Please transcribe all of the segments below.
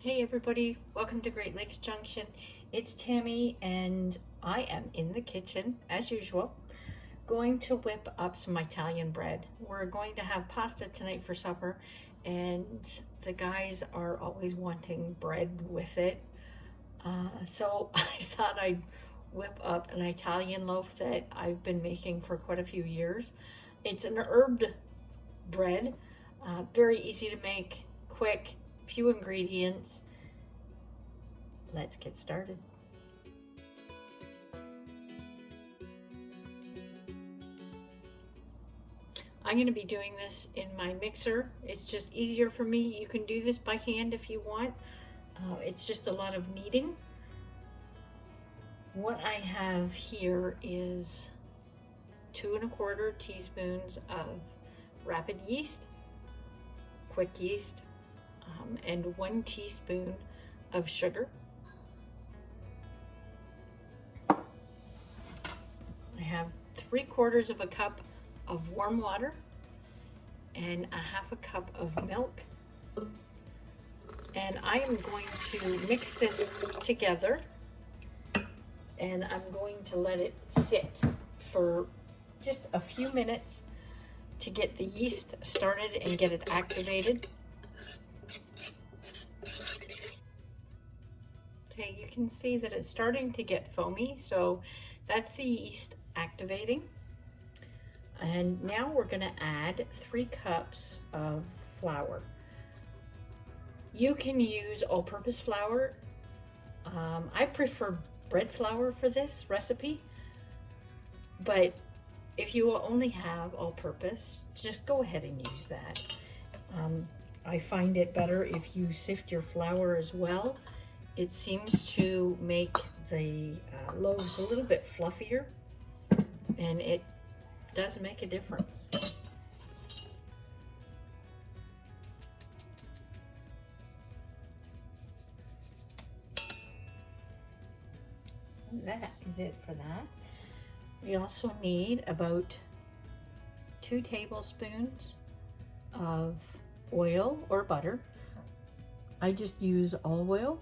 Hey everybody, welcome to Great Lakes Junction. It's Tammy and I am in the kitchen as usual, going to whip up some Italian bread. We're going to have pasta tonight for supper and the guys are always wanting bread with it. So I thought I'd whip up an Italian loaf that I've been making for quite a few years. It's an herbed bread, very easy to make, quick, few ingredients. Let's get started. I'm going to be doing this in my mixer. It's just easier for me. You can do this by hand if you want. It's just a lot of kneading. What I have here is 2 1/4 teaspoons of rapid yeast, quick yeast, and 1 teaspoon of sugar. I have 3/4 of a cup of warm water and a 1/2 cup of milk. And I am going to mix this together and I'm going to let it sit for just a few minutes to get the yeast started and get it activated. Okay, you can see that it's starting to get foamy, so that's the yeast activating. And now we're going to add 3 cups of flour. You can use all-purpose flour. I prefer bread flour for this recipe, but if you only have all-purpose, just go ahead and use that. I find it better if you sift your flour as well. It seems to make the loaves a little bit fluffier, and it does make a difference. And that is it for that. We also need about 2 tablespoons of oil or butter. I just use olive oil.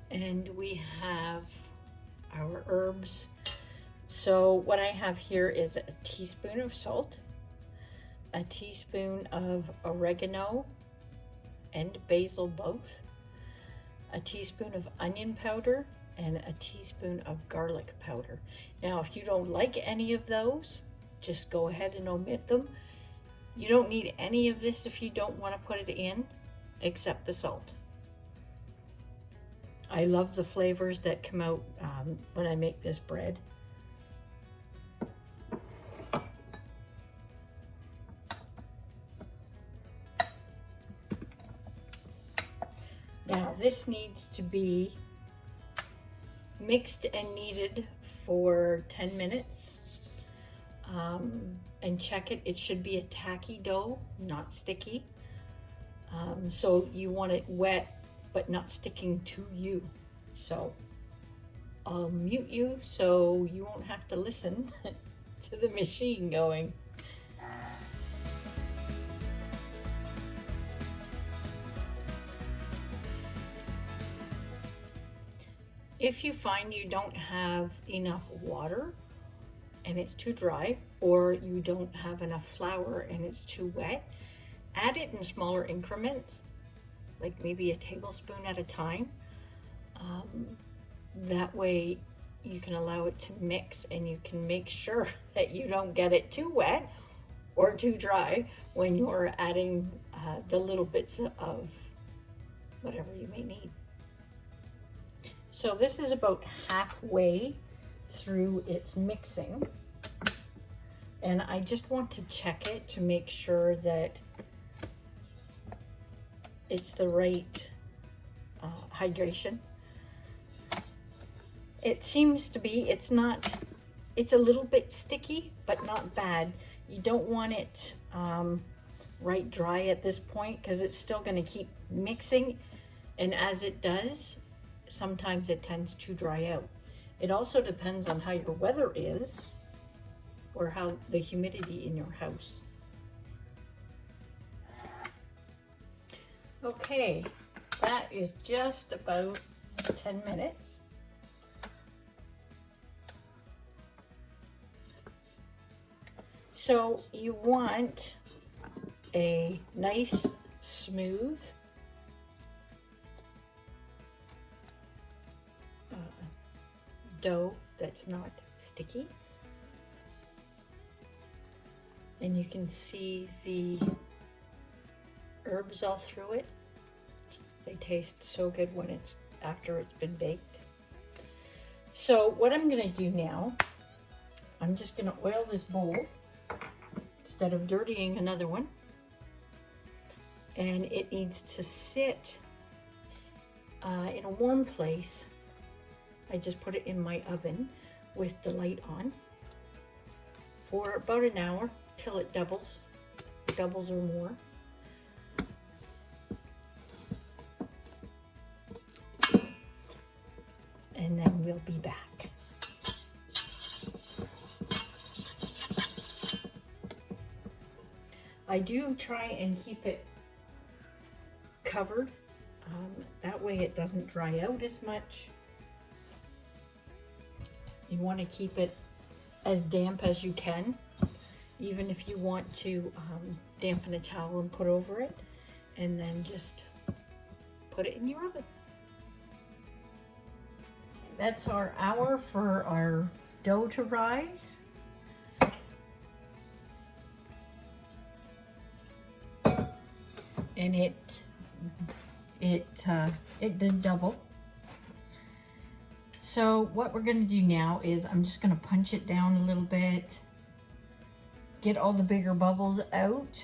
And we have our herbs. So what I have here is a teaspoon of salt, a teaspoon of oregano and basil both, a teaspoon of onion powder, and a teaspoon of garlic powder. Now, if you don't like any of those, just go ahead and omit them. You don't need any of this if you don't want to put it in, except the salt. I love the flavors that come out when I make this bread. Now this needs to be mixed and kneaded for 10 minutes. And check it, it should be a tacky dough, not sticky. So you want it wet but not sticking to you. So I'll mute you so you won't have to listen to the machine going. If you find you don't have enough water and it's too dry, or you don't have enough flour and it's too wet, add it in smaller increments, like maybe a tablespoon at a time. That way you can allow it to mix and you can make sure that you don't get it too wet or too dry when you're adding the little bits of whatever you may need. So this is about halfway through its mixing, and I just want to check it to make sure that it's the right hydration. It seems to be, it's a little bit sticky, but not bad. You don't want it right dry at this point because it's still going to keep mixing, and as it does, sometimes it tends to dry out. It also depends on how your weather is. or how the humidity in your house. Okay, that is just about 10 minutes. So you want a nice, smooth dough that's not sticky. And you can see the herbs all through it. They taste so good when it's after it's been baked. So what I'm gonna do now, I'm just gonna oil this bowl instead of dirtying another one. And it needs to sit in a warm place. I just put it in my oven with the light on for about an hour till it doubles or more. And then we'll be back. I do try and keep it covered. That way it doesn't dry out as much. You want to keep it as damp as you can, even if you want to dampen a towel and put over it, and then just put it in your oven. That's our hour for our dough to rise. And it did double. So what we're going to do now is I'm just going to punch it down a little bit, get all the bigger bubbles out,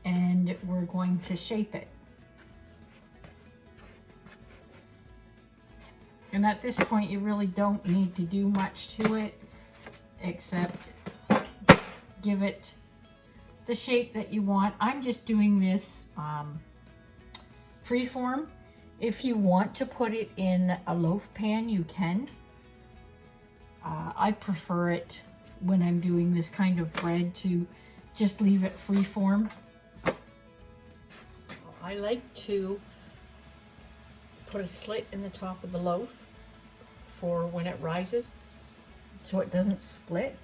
and we're going to shape it. And at this point, you really don't need to do much to it, except give it the shape that you want. I'm just doing this freeform. If you want to put it in a loaf pan, you can. I prefer it when I'm doing this kind of bread to just leave it freeform. I like to put a slit in the top of the loaf for when it rises so it doesn't split.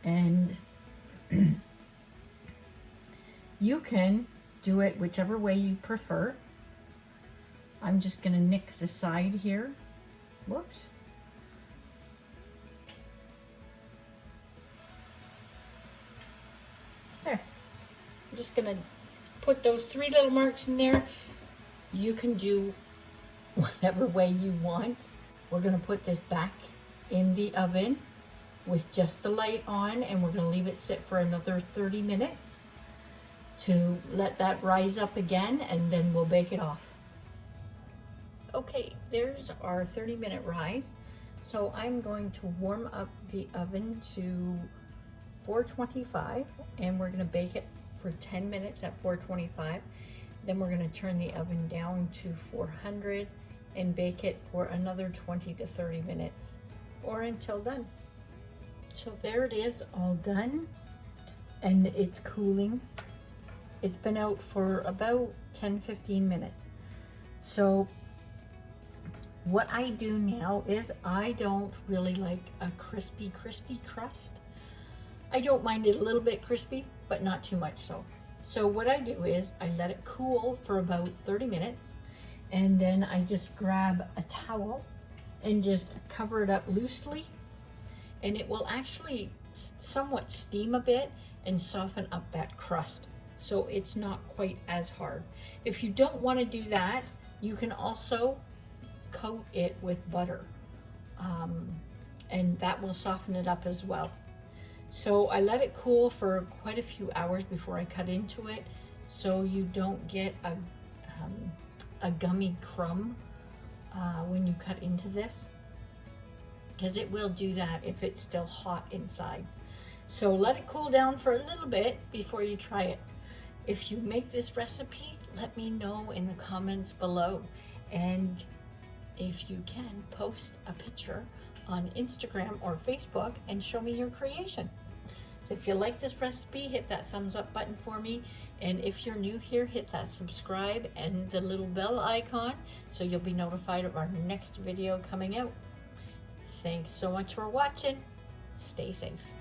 And you can do it whichever way you prefer. I'm just going to nick the side here. Whoops. There. I'm just going to put those 3 little marks in there. You can do whatever way you want. We're going to put this back in the oven with just the light on, and we're going to leave it sit for another 30 minutes to let that rise up again, and then we'll bake it off. Okay, there's our 30-minute rise. So I'm going to warm up the oven to 425, and we're going to bake it for 10 minutes at 425. Then we're going to turn the oven down to 400 and bake it for another 20 to 30 minutes or until done. So there it is, all done, and it's cooling. It's been out for about 10-15 minutes. So what I do now is I don't really like a crispy crust. I don't mind it a little bit crispy, but not too much so. So what I do is I let it cool for about 30 minutes, and then I just grab a towel and just cover it up loosely, and it will actually somewhat steam a bit and soften up that crust, so it's not quite as hard. If you don't want to do that, you can also coat it with butter, and that will soften it up as well. So I let it cool for quite a few hours before I cut into it, so you don't get a gummy crumb when you cut into this, because it will do that if it's still hot inside. So let it cool down for a little bit before you try it. If you make this recipe, let me know in the comments below, and if you can, post a picture on Instagram or Facebook and show me your creation. So if you like this recipe, hit that thumbs up button for me. And if you're new here, hit that subscribe and the little bell icon so you'll be notified of our next video coming out. Thanks so much for watching. Stay safe.